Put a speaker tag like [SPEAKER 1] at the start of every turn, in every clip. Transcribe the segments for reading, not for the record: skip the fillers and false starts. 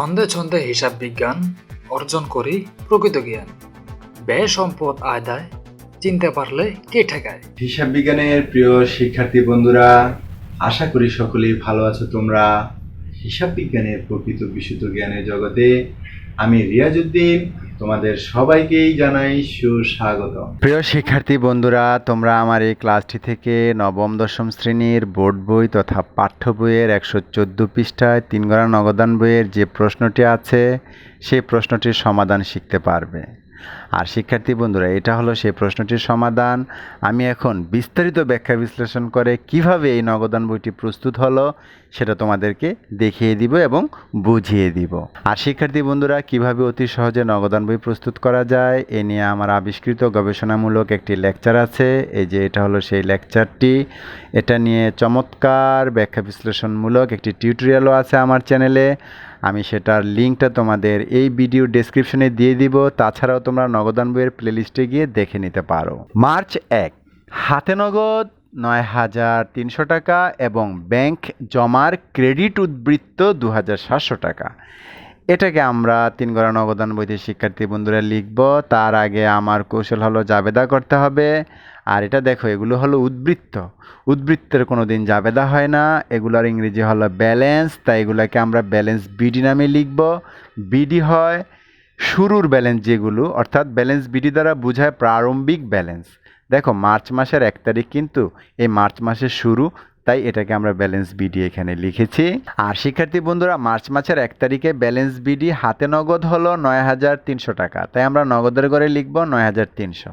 [SPEAKER 1] ছন্দে ছন্দে হিসাব বিজ্ঞান অর্জন করি প্রকৃত জ্ঞান। ব্যয় সম্পদ আদায় চিনতে পারলে কে ঠেকায়।
[SPEAKER 2] হিসাব বিজ্ঞানের প্রিয় শিক্ষার্থী বন্ধুরা, আশা করি সকলেই ভালো আছো তোমরা। হিসাব বিজ্ঞানের প্রকৃত বিশুদ্ধ জ্ঞানের জগতে আমি রিয়াজউদ্দিন তোমাদের সবাইকেই জানাই সুস্বাগত। প্রিয় শিক্ষার্থী বন্ধুরা, তোমরা আমার এই ক্লাসটি থেকে নবম দশম শ্রেণীর বোর্ড বই তথা পাঠ্য বইয়ের 114 পৃষ্ঠায় 3 গণা নগদান বইয়ের যে প্রশ্নটি আছে সেই প্রশ্নটির সমাধান শিখতে পারবে। আর শিক্ষার্থী বন্ধুরা, এটা হলো সেই প্রশ্নটির সমাধান। আমি এখন বিস্তারিত ব্যাখ্যা বিশ্লেষণ করে কিভাবে এই নগদান বইটি প্রস্তুত হলো সেটা তোমাদেরকে দেখিয়ে দিব এবং বুঝিয়ে দিব। আর শিক্ষার্থী বন্ধুরা, কিভাবে অতি সহজে নগদান বই প্রস্তুত করা যায় এ নিয়ে আমার আবিষ্কৃত গবেষণামূলক একটি লেকচার আছে। এই যে এটা হলো সেই লেকচারটি। এটা নিয়ে চমৎকার ব্যাখ্যা বিশ্লেষণমূলক একটি টিউটোরিয়ালও আছে আমার চ্যানেলে। আমি সেটার লিঙ্কটা তোমাদের এই ভিডিও ডেসক্রিপশনে দিয়ে দিব। তাছাড়াও তোমরা নগদান বইয়ের প্লেলিস্টে গিয়ে দেখে নিতে পারো। মার্চ 1, হাতে নগদ ৯,৩০০ টাকা এবং ব্যাংক জমার ক্রেডিট উদ্বৃত্ত ২,৭০০ টাকা। এটাকে আমরা 3 গণা নগদান বইতে শিক্ষার্থী বন্ধুরা লিখব। তার আগে আমার কৌশল হলো জাবেদা করতে হবে। আর এটা দেখো, এগুলো হলো উদ্বৃত্ত। উদ্বৃত্তের কোনো দিন জাবেদা হয় না। এগুলোর ইংরেজি হলো ব্যালেন্স, তাই এগুলোকে আমরা ব্যালেন্স বিডি নামে লিখব। বিডি হয় শুরুর ব্যালেন্স যেগুলো, অর্থাৎ ব্যালেন্স বিডি দ্বারা বোঝায় প্রারম্ভিক ব্যালেন্স। দেখো, মার্চ মাসের 1 তারিখ কিন্তু এই মার্চ মাসের শুরু, তাই এটাকে আমরা ব্যালেন্স বিডি এখানে লিখেছি। আর শিক্ষার্থী বন্ধুরা, মার্চ মাসের 1 তারিখে ব্যালেন্স বিডি হাতে নগদ হলো ৯,৩০০ টাকা, তাই আমরা নগদের ঘরে লিখব ৯,৩০০।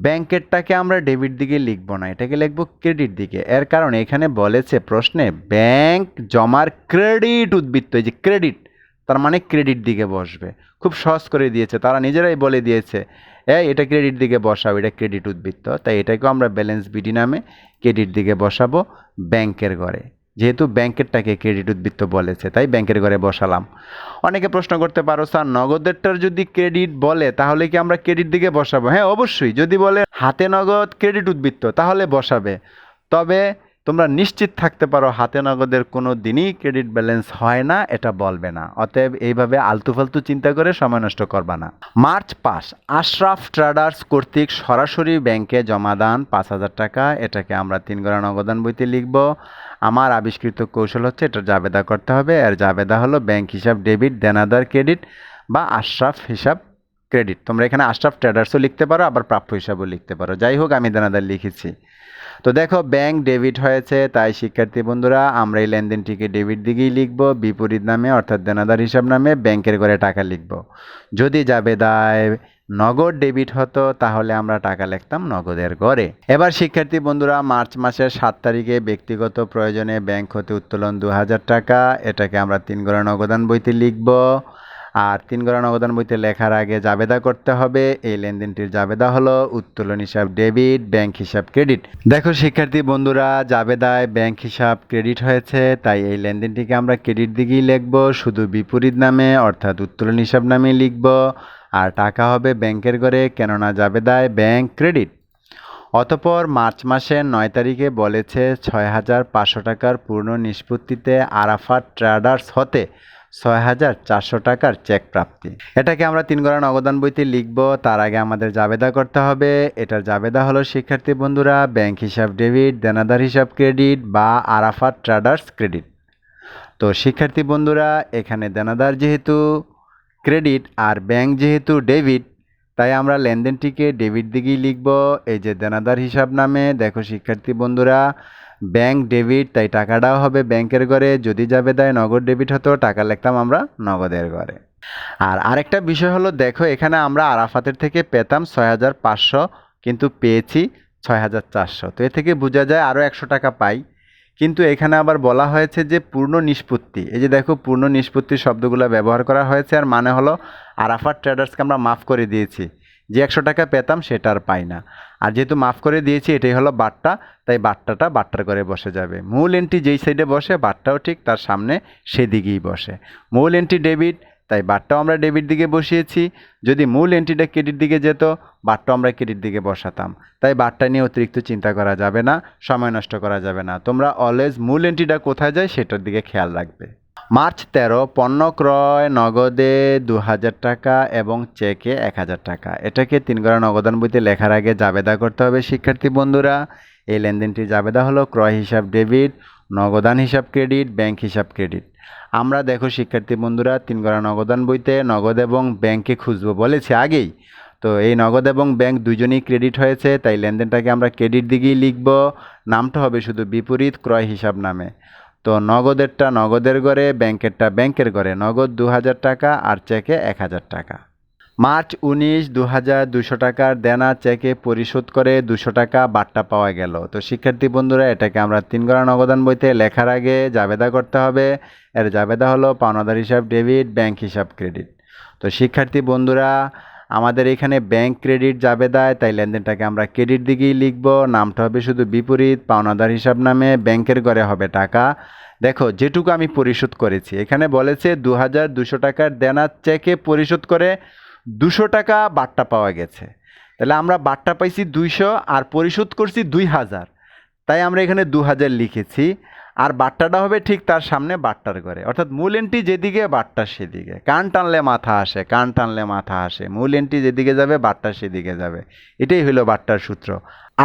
[SPEAKER 2] ব্যাংকেরটাকে আমরা ডেবিট দিকে লিখব না, এটাকে লিখব ক্রেডিট দিকে। এর কারণ এখানে বলেছে প্রশ্নে ব্যাংক জমার ক্রেডিট উদ্বৃত্ত, এই যে ক্রেডিট, তার মানে ক্রেডিট দিকে বসবে। খুব সহজ করে দিয়েছে, তারা নিজেরাই বলে দিয়েছে এটা ক্রেডিট দিকে বসাও, এটা ক্রেডিট উদ্বৃত্ত। তাই এটাকেও আমরা ব্যালেন্স বিডি নামে ক্রেডিট দিকে বসাবো ব্যাংকের ঘরে। যেহেতু ব্যাংকেরটাকে ক্রেডিট উদ্বৃত্ত বলেছে, তাই ব্যাংকের ঘরে বসালাম। অনেকে প্রশ্ন করতে পারো, স্যার নগদেরটার যদি ক্রেডিট বলে তাহলে কি আমরা ক্রেডিট দিকে বসাবো? হ্যাঁ, অবশ্যই। যদি বলে হাতে নগদ ক্রেডিট উদ্বৃত্ত তাহলে বসাবে। তবে তোমরা নিশ্চিত থাকতে পারো হাতে নগদের কোনো দিনই ক্রেডিট ব্যালেন্স হয় না, এটা বলবে না। অতএব এইভাবে আলতু ফালতু চিন্তা করে সময় নষ্ট করবা না। মার্চ 5, আশরাফ ট্রেডার্স কর্তৃক সরাসরি ব্যাংকে জমাদান 5,000 টাকা। এটাকে আমরা 3 গণা নগদান বইতে লিখব। আমার আবিষ্কৃত কৌশল হচ্ছে এটা জাবেদা করতে হবে। আর জাবেদা হলো ব্যাংক হিসাব ডেবিট, দেনাদার ক্রেডিট বা আশরাফ হিসাব ক্রেডিট। তোমরা এখানে আশরাফ ট্রেডার্সও লিখতে পারো, আবার প্রাপ্য হিসাবও লিখতে পারো। যাই হোক, আমি দেনাদার লিখেছি। তো দেখো, ব্যাংক ডেবিট হয়েছে, তাই শিক্ষার্থী বন্ধুরা আমরা এই লেনদেনটিকে ডেবিট দিকেই লিখব। বিপরীত নামে অর্থাৎ দেনাদার হিসাব নামে ব্যাংকের ঘরে টাকা লিখব। যদি জাবেদায় নগদ ডেবিট হতো তাহলে আমরা টাকা লিখতাম নগদের ঘরে। এবার শিক্ষার্থী বন্ধুরা, মার্চ মাসের 7 তারিখে ব্যক্তিগত প্রয়োজনে ব্যাংক হতে উত্তোলন 2,000 টাকা। এটাকে আমরা 3 গণা নগদান বইতে লিখব। আর 3 গণা নগদান বইতে লেখার আগে জাবেদা করতে হবে। এই লেনদেনটির জাবেদা হলো উত্তোলন হিসাব ডেবিট, ব্যাংক হিসাব ক্রেডিট। দেখো শিক্ষার্থী বন্ধুরা, জাবেদায় ব্যাংক হিসাব ক্রেডিট হয়েছে, তাই এই লেনদেনটিকে আমরা ক্রেডিট দিকেই লিখব। শুধু বিপরীত নামে অর্থাৎ উত্তোলন হিসাব নামে লিখব। আর টাকা হবে ব্যাংকের ঘরে, কেননা জাবেদায় ব্যাংক ক্রেডিট। অতঃপর মার্চ মাসের 9 তারিখে বলেছে 6,500 টাকার পূর্ণ নিষ্পত্তিতে আরাফাত ট্রেডার্স হতে 6,400 টাকার চেক প্রাপ্তি। এটাকে আমরা 3 গণা নগদান বইতে লিখব। তার আগে আমাদের জাবেদা করতে হবে। এটার জাবেদা হলো শিক্ষার্থী বন্ধুরা ব্যাংক হিসাব ডেবিট, দেনাদার হিসাব ক্রেডিট বা আরাফাত ট্রেডার্স ক্রেডিট। তো শিক্ষার্থী বন্ধুরা, এখানে দেনাদার যেহেতু ক্রেডিট আর ব্যাংক যেহেতু ডেবিট, তাই আমরা লেনদেনটিকে ডেবিট দিকেই লিখব। এই যে দেনাদার হিসাব নামে, দেখো শিক্ষার্থী বন্ধুরা ব্যাংক ডেবিট, তাই টাকাটাও হবে ব্যাংকের ঘরে। যদি জাবেদায় নগদ ডেবিট হতো টাকা লিখতাম আমরা নগদের ঘরে। আর আরেকটা বিষয় হলো, দেখো এখানে আমরা আরাফাতের থেকে পেতাম 6,500, কিন্তু পেয়েছি 6,400। তো এ থেকে বোঝা যায় আরও 100 টাকা পাই। কিন্তু এখানে আবার বলা হয়েছে যে পূর্ণ নিষ্পত্তি। এই যে দেখো, পূর্ণ নিষ্পত্তি শব্দগুলো ব্যবহার করা হয়েছে। আর মানে হলো আরাফাত ট্রেডার্সকে আমরা মাফ করে দিয়েছি, যে 100 টাকা পেতাম সেটা আর পাই না। আর যেহেতু মাফ করে দিয়েছি, এটাই হলো বাট্টা, তাই বাট্টাটা বাট্টার ঘরে বসে যাবে। মূল এন্ট্রি যেই সাইডে বসে বাট্টাও ঠিক তার সামনে সেদিকেই বসে। মূল এন্ট্রি ডেবিট, তাই বাট্টাও আমরা ডেবিট দিকে বসিয়েছি। যদি মূল এন্ট্রিটা ক্রেডিট দিকে যেত, বাট্টা আমরা ক্রেডিট দিকে বসাতাম। তাই বাট্টা নিয়ে অতিরিক্ত চিন্তা করা যাবে না, সময় নষ্ট করা যাবে না। তোমরা অলওয়েজ মূল এন্ট্রিটা কোথায় যায় সেটার দিকে খেয়াল রাখবে। মার্চ 13 পণ্য ক্রয় নগদে ২,০০০ টাকা এবং চেকে ১,০০০ টাকা। এটাকে ৩ গড়া নগদান বইতে লেখার আগে জাবেদা করতে হবে শিক্ষার্থী বন্ধুরা। এই লেনদেনটির জাবেদা হলো ক্রয় হিসাব ডেবিট, নগদান হিসাব ক্রেডিট, ব্যাংক হিসাব ক্রেডিট। আমরা দেখো শিক্ষার্থী বন্ধুরা ৩ গড়া নগদান বইতে নগদ এবং ব্যাংকে খুঁজবো বলেছি আগেই। তো এই নগদ এবং ব্যাংক দুজনেই ক্রেডিট হয়েছে, তাই লেনদেনটাকে আমরা ক্রেডিট দিকেই লিখব। নামটা হবে শুধু বিপরীত ক্রয় হিসাব নামে। তো নগদেরটা নগদের ঘরে, ব্যাংকেরটা ব্যাংকের ঘরে। নগদ ২,০০০ টাকা আর চেকে ১,০০০ টাকা। মার্চ ১৯ ২,২০০ টাকার দেনা চেকে পরিশোধ করে ২০০ টাকা বাট্টা পাওয়া গেল। তো শিক্ষার্থী বন্ধুরা এটাকে আমরা ৩ গড়া নগদান বইতে লেখার আগে জাবেদা করতে হবে। এর জাবেদা হলো পাওনাদার হিসাব ডেবিট, ব্যাংক হিসাব ক্রেডিট। তো শিক্ষার্থী বন্ধুরা আমাদের এখানে ব্যাংক ক্রেডিট জাবেদায়, তাই লেনদেনটাকে আমরা ক্রেডিট দিকেই লিখব। নামটা হবে শুধু বিপরীত পাওনাদার হিসাব নামে, ব্যাংকের ঘরে হবে টাকা। দেখো যেটুকু আমি পরিশোধ করেছি, এখানে বলেছে ২,২০০ টাকার দেনা চেকে পরিশোধ করে ২০০ টাকা বাট্টা পাওয়া গেছে। তাহলে আমরা বাট্টা পাইছি ২০০ আর পরিশোধ করছি ২,০০০, তাই আমরা এখানে ২,০০০ লিখেছি। আর বাট্টাটা হবে ঠিক তার সামনে বাট্টার ঘরে, অর্থাৎ মূল এন্ট্রি যেদিকে বাট্টা সেদিকে। কান টানলে মাথা আসে, কান টানলে মাথা আসে। মূল এন্ট্রি যেদিকে যাবে বাট্টা সেদিকে যাবে। এটাই হলো বাট্টার সূত্র।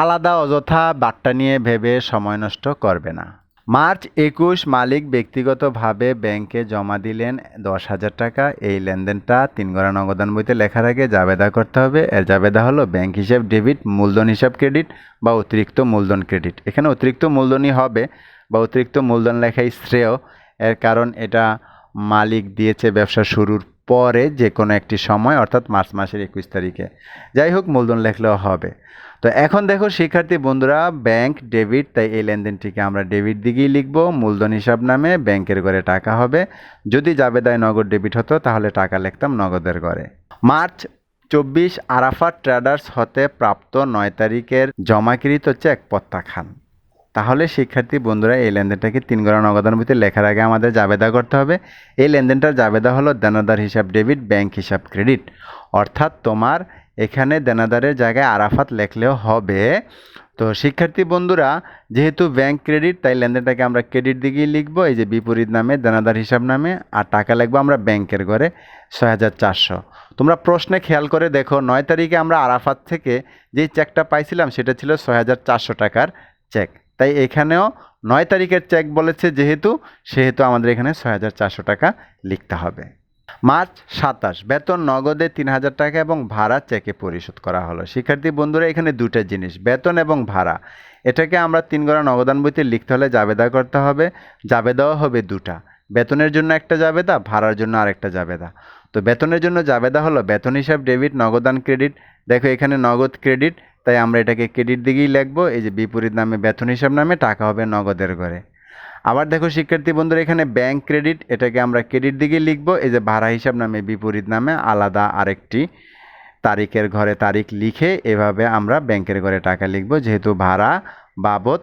[SPEAKER 2] আলাদা অযথা বাট্টা নিয়ে ভেবে সময় নষ্ট করবে না। মার্চ ২১ মালিক ব্যক্তিগতভাবে ব্যাংকে জমা দিলেন ১০,০০০ টাকা। এই লেনদেনটা ৩ গড়া নগদান বইতে লেখার আগে জাবেদা করতে হবে। এর জাবেদা হলো ব্যাংক হিসাব ডেবিট, মূলধন হিসাব ক্রেডিট বা অতিরিক্ত মূলধন ক্রেডিট। এখানে অতিরিক্ত মূলধনই হবে বা অতিরিক্ত মূলধন লেখাই শ্রেয়। এর কারণ এটা মালিক দিয়েছে ব্যবসা শুরুর পরে যে কোনো একটি সময়, অর্থাৎ মার্চ মাসের ২১ তারিখে। যাই হোক মূলধন লেখলেও হবে। তো এখন দেখো শিক্ষার্থী বন্ধুরা ব্যাংক ডেবিট, তাই এই লেনদেনটিকে আমরা ডেবিট দিকেই লিখব। মূলধন হিসাব নামে ব্যাংকের ঘরে টাকা হবে। যদি জাবেদায় নগদ ডেবিট হতো তাহলে টাকা লিখতাম নগদের ঘরে। মার্চ ২৪ আরাফাত ট্রেডার্স হতে প্রাপ্ত ৯ তারিখের জমাকৃত চেক প্রত্যাখ্যান। তাহলে শিক্ষার্থী বন্ধুরা এই লেনদেনটাকে ৩ গড়া নগদান বইতে লেখার আগে আমাদের জাবেদা করতে হবে। এই লেনদেনটার জাবেদা হলো দেনাদার হিসাব ডেবিট, ব্যাংক হিসাব ক্রেডিট। অর্থাৎ তোমার এখানে দেনাদারের জায়গায় আরাফাত লেখলেও হবে। তো শিক্ষার্থী বন্ধুরা যেহেতু ব্যাংক ক্রেডিট, তাই লেনদেনটাকে আমরা ক্রেডিট দিকেই লিখবো। এই যে বিপরীত নামে দেনাদার হিসাব নামে, আর টাকা লিখবো আমরা ব্যাংকের ঘরে ৬,৪০০। তোমরা প্রশ্নে খেয়াল করে দেখো ৯ তারিখে আমরা আরাফাত থেকে যেই চেকটা পাইছিলাম সেটা ছিল ৬,৪০০ টাকার চেক। তাই এখানেও ৯ তারিখের চেক বলেছে সেহেতু আমাদের এখানে ৬,৪০০ টাকা লিখতে হবে। মার্চ ২৭ বেতন নগদে ৩,০০০ টাকা এবং ভাড়া চেকে পরিশোধ করা হলো। শিক্ষার্থী বন্ধুরা এখানে দুটা জিনিস, বেতন এবং ভাড়া। এটাকে আমরা ৩ গড়া নগদান বইতে লিখতে হলে জাবেদা করতে হবে। জাবেদাও হবে দুটা, বেতনের জন্য একটা জাবেদা, ভাড়ার জন্য আরেকটা জাবেদা। তো বেতনের জন্য জাবেদা হলো বেতন হিসাব ডেবিট, নগদান ক্রেডিট। দেখো এখানে নগদ ক্রেডিট, তাই আমরা এটাকে ক্রেডিট দিকেই লিখবো। এই যে বিপরীত নামে বেতন হিসাব নামে, টাকা হবে নগদের ঘরে। আবার দেখো শিক্ষার্থী বন্ধুরা এখানে ব্যাংক ক্রেডিট, এটাকে আমরা ক্রেডিট দিকে লিখব। এই যে ভাড়া হিসাব নামে বিপরীত নামে আলাদা আরেকটি তারিখের ঘরে তারিখ লিখে এভাবে আমরা ব্যাংকের ঘরে টাকা লিখব। যেহেতু ভাড়া বাবদ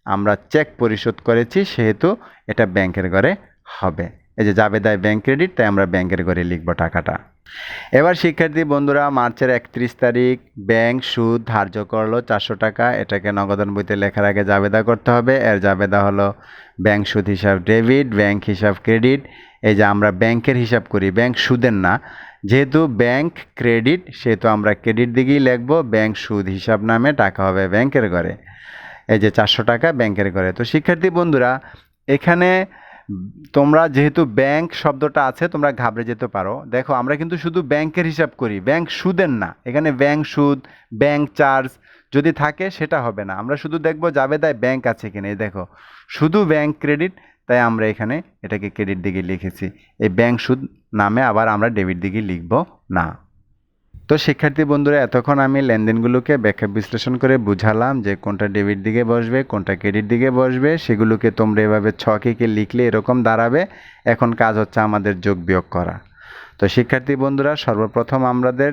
[SPEAKER 2] আমরা চেক পরিশোধ করেছি সেহেতু এটা ব্যাংকের ঘরে হবে। এই যে জাবেদায় ব্যাংক ক্রেডিট, তাই আমরা ব্যাংকের ঘরে লিখব টাকাটা। এবার শিক্ষার্থী বন্ধুরা মার্চের ৩১ তারিখ ব্যাংক সুদ ধার্য করলো ৪০০ টাকা। এটাকে নগদান বইতে লেখার আগে জাবেদা করতে হবে। এর জাবেদা হলো ব্যাংক সুদ হিসাব ডেবিট, ব্যাংক হিসাব ক্রেডিট। এই যে আমরা ব্যাংকের হিসাব করি, ব্যাংক সুদের না। যেহেতু ব্যাংক ক্রেডিট সেহেতু আমরা ক্রেডিট দিকেই লিখব। ব্যাংক সুদ হিসাব নামে, টাকা হবে ব্যাংকের ঘরে। এই যে ৪০০ টাকা ব্যাংকের ঘরে। তো শিক্ষার্থী বন্ধুরা এখানে তোমরা যেহেতু ব্যাংক শব্দটা আছে তোমরা ঘাবড়ে যেতে পারো। দেখো আমরা কিন্তু শুধু ব্যাংকের হিসাব করি, ব্যাংক সুদের না। এখানে ব্যাংক সুদ, ব্যাংক চার্জ যদি থাকে সেটা হবে না। আমরা শুধু দেখবো জাবেদায় ব্যাংক আছে কিনা। এই দেখো শুধু ব্যাংক ক্রেডিট, তাই আমরা এখানে এটাকে ক্রেডিট দিকে লিখেছি। এই ব্যাংক সুদ নামে আবার আমরা ডেবিট দিকে লিখব না। তো শিক্ষার্থী বন্ধুরা এতক্ষণ আমি লেনদেনগুলোকে ব্যাখ্যা বিশ্লেষণ করে বুঝালাম যে কোনটা ডেবিট দিকে বসবে, কোনটা ক্রেডিট দিকে বসবে। সেগুলোকে তোমরা এভাবে ছকে লিখলে এরকম দাঁড়াবে। এখন কাজ হচ্ছে আমাদের যোগ বিয়োগ করা। তো শিক্ষার্থী বন্ধুরা সর্বপ্রথম আমাদের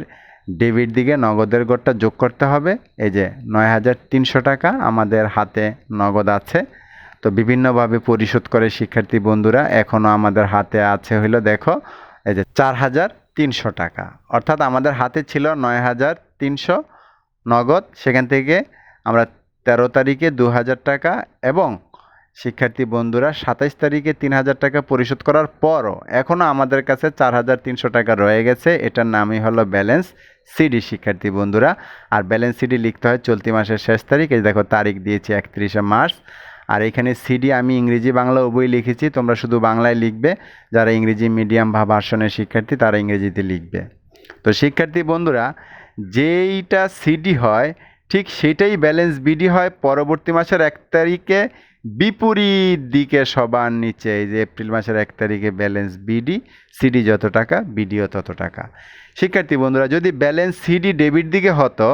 [SPEAKER 2] ডেবিট দিকে নগদের ঘরটা যোগ করতে হবে। এই যে ৯,৩০০ টাকা আমাদের হাতে নগদ আছে। তো বিভিন্নভাবে পরিশোধ করে শিক্ষার্থী বন্ধুরা এখনও আমাদের হাতে আছে হইলো দেখো এই যে ৪,৩০০ টাকা। অর্থাৎ আমাদের হাতে ছিল ৯,৩০০ নগদ, সেখান থেকে আমরা ১৩ তারিখে ২,০০০ টাকা এবং শিক্ষার্থী বন্ধুরা 27 তারিখে 3,000 টাকা পরিশোধ করার পরও এখনও আমাদের কাছে 4,300 টাকা রয়ে গেছে। এটার নামই হলো ব্যালেন্স সিডি শিক্ষার্থী বন্ধুরা। আর ব্যালেন্স সিডি লিখতে হয় চলতি মাসের শেষ তারিখ। এই দেখো তারিখ দিয়েছি 31শে মার্চ। আর এখানে সিডি আমি ইংরেজি বাংলা উভয় লিখেছি, তোমরা শুধু বাংলায় লিখবে। যারা ইংরেজি মিডিয়াম বা ভার্সনের শিক্ষার্থী তারা ইংরেজিতে লিখবে। তো শিক্ষার্থী বন্ধুরা, যেইটা সিডি হয় ঠিক সেটাই ব্যালেন্স বিডি হয় পরবর্তী মাসের 1 তারিখে বিপরীত দিকে সবার নিচে। এই যে এপ্রিল মাসের 1 তারিখে ব্যালেন্স বিডি, সিডি যত টাকা বিডিও তত টাকা। শিক্ষার্থী বন্ধুরা, যদি ব্যালেন্স সিডি ডেবিট দিকে হতো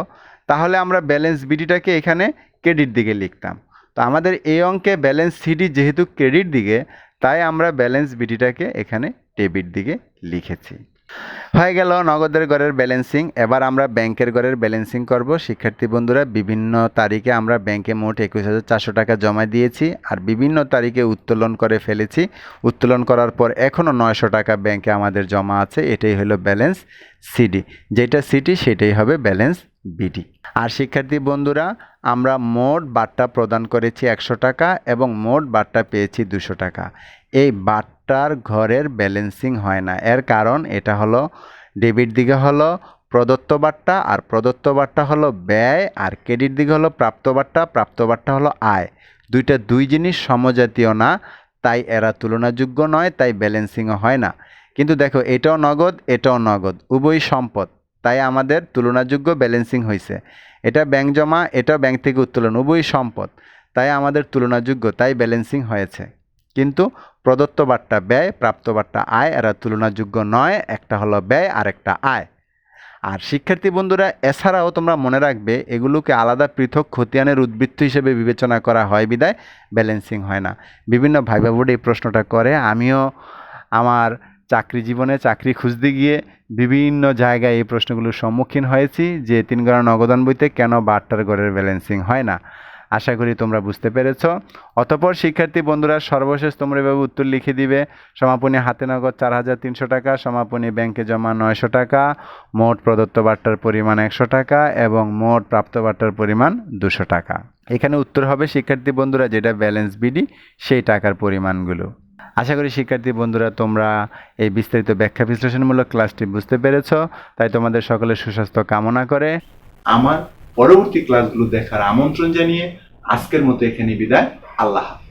[SPEAKER 2] তাহলে আমরা ব্যালেন্স বিডিটাকে এখানে ক্রেডিট দিকে লিখতাম। তো আমাদের এই অঙ্কে ব্যালেন্স সিডি যেহেতু ক্রেডিট দিকে, তাই আমরা ব্যালেন্স বিডিটাকে এখানে ডেবিট দিকে লিখেছি। হয়ে গেল নগদের ঘরের ব্যালেন্সিং। এবার আমরা ব্যাংকের ঘরের ব্যালেন্সিং করব। শিক্ষার্থী বন্ধুরা, বিভিন্ন তারিখে আমরা ব্যাংকে মোট 21,400 টাকা জমা দিয়েছি আর বিভিন্ন তারিখে উত্তোলন করে ফেলেছি। উত্তোলন করার পর এখনও 900 টাকা ব্যাংকে আমাদের জমা আছে। এটাই হলো ব্যালেন্স সিডি। যেটা সিডি সেটাই হবে ব্যালেন্স বিডি। আর শিক্ষার্থী বন্ধুরা, আমরা মোট বাট্টা প্রদান করেছি 100 টাকা এবং মোট বাট্টা পেয়েছি 200 টাকা। এই বাট্টার ঘরের ব্যালেন্সিং হয় না। এর কারণ এটা হলো ডেবিট দিকে হলো প্রদত্ত বাট্টা আর প্রদত্ত বাট্টা হলো ব্যয়, আর ক্রেডিট দিকে হলো প্রাপ্ত বাট্টা হলো আয়। দুই জিনিস সমজাতীয় না, তাই এরা তুলনাযোগ্য নয়, তাই ব্যালেন্সিংও হয় না। কিন্তু দেখো, এটাও নগদ, উভয়ই সম্পদ, তাই আমাদের তুলনাযোগ্য ব্যালেন্সিং হয়েছে। এটা ব্যাংক জমা, এটাও ব্যাংক থেকে উত্তোলন, উভয়ই সম্পদ, তাই আমাদের তুলনাযোগ্য, তাই ব্যালেন্সিং হয়েছে। কিন্তু প্রদত্ত বাট্টা ব্যয়, প্রাপ্ত বাট্টা আয়, এরা তুলনাযোগ্য নয়। একটা হলো ব্যয় আর একটা আয়। আর শিক্ষার্থী বন্ধুরা, এছাড়াও তোমরা মনে রাখবে এগুলোকে আলাদা পৃথক খতিয়ানের উদ্বৃত্ত হিসেবে বিবেচনা করা হয় বিধায় ব্যালেন্সিং হয় না। বিভিন্ন ভাইবা বোর্ড এই প্রশ্নটা করে। আমিও আমার চাকরি জীবনে চাকরি খুঁজতে গিয়ে বিভিন্ন জায়গায় এই প্রশ্নগুলোর সম্মুখীন হয়েছি যে 3 গড়া নগদান বইতে কেন বাট্টার ঘরের ব্যালেন্সিং হয় না। আশা করি তোমরা বুঝতে পেরেছ। অতঃপর শিক্ষার্থী বন্ধুরা, সর্বশেষ তোমরা এভাবে উত্তর লিখে দিবে। সমাপনী হাতে নগদ 4,300 টাকা, সমাপনী ব্যাংকে জমা 900 টাকা, মোট প্রদত্ত বাট্টার পরিমাণ 100 টাকা এবং মোট প্রাপ্ত বাট্টার পরিমাণ 200 টাকা। এখানে উত্তর হবে শিক্ষার্থী বন্ধুরা যেটা ব্যালেন্স বিডি, সেই টাকার পরিমাণগুলো। আশা করি শিক্ষার্থী বন্ধুরা তোমরা এই বিস্তারিত ব্যাখ্যা বিশ্লেষণমূলক ক্লাসটি বুঝতে পেরেছ। তাই তোমাদের সকলের সুস্বাস্থ্য কামনা করে
[SPEAKER 3] আমার পরবর্তী ক্লাসগুলো দেখার আমন্ত্রণ জানিয়ে আজকের মতো এখানে বিদায়। আল্লাহ হাফেজ।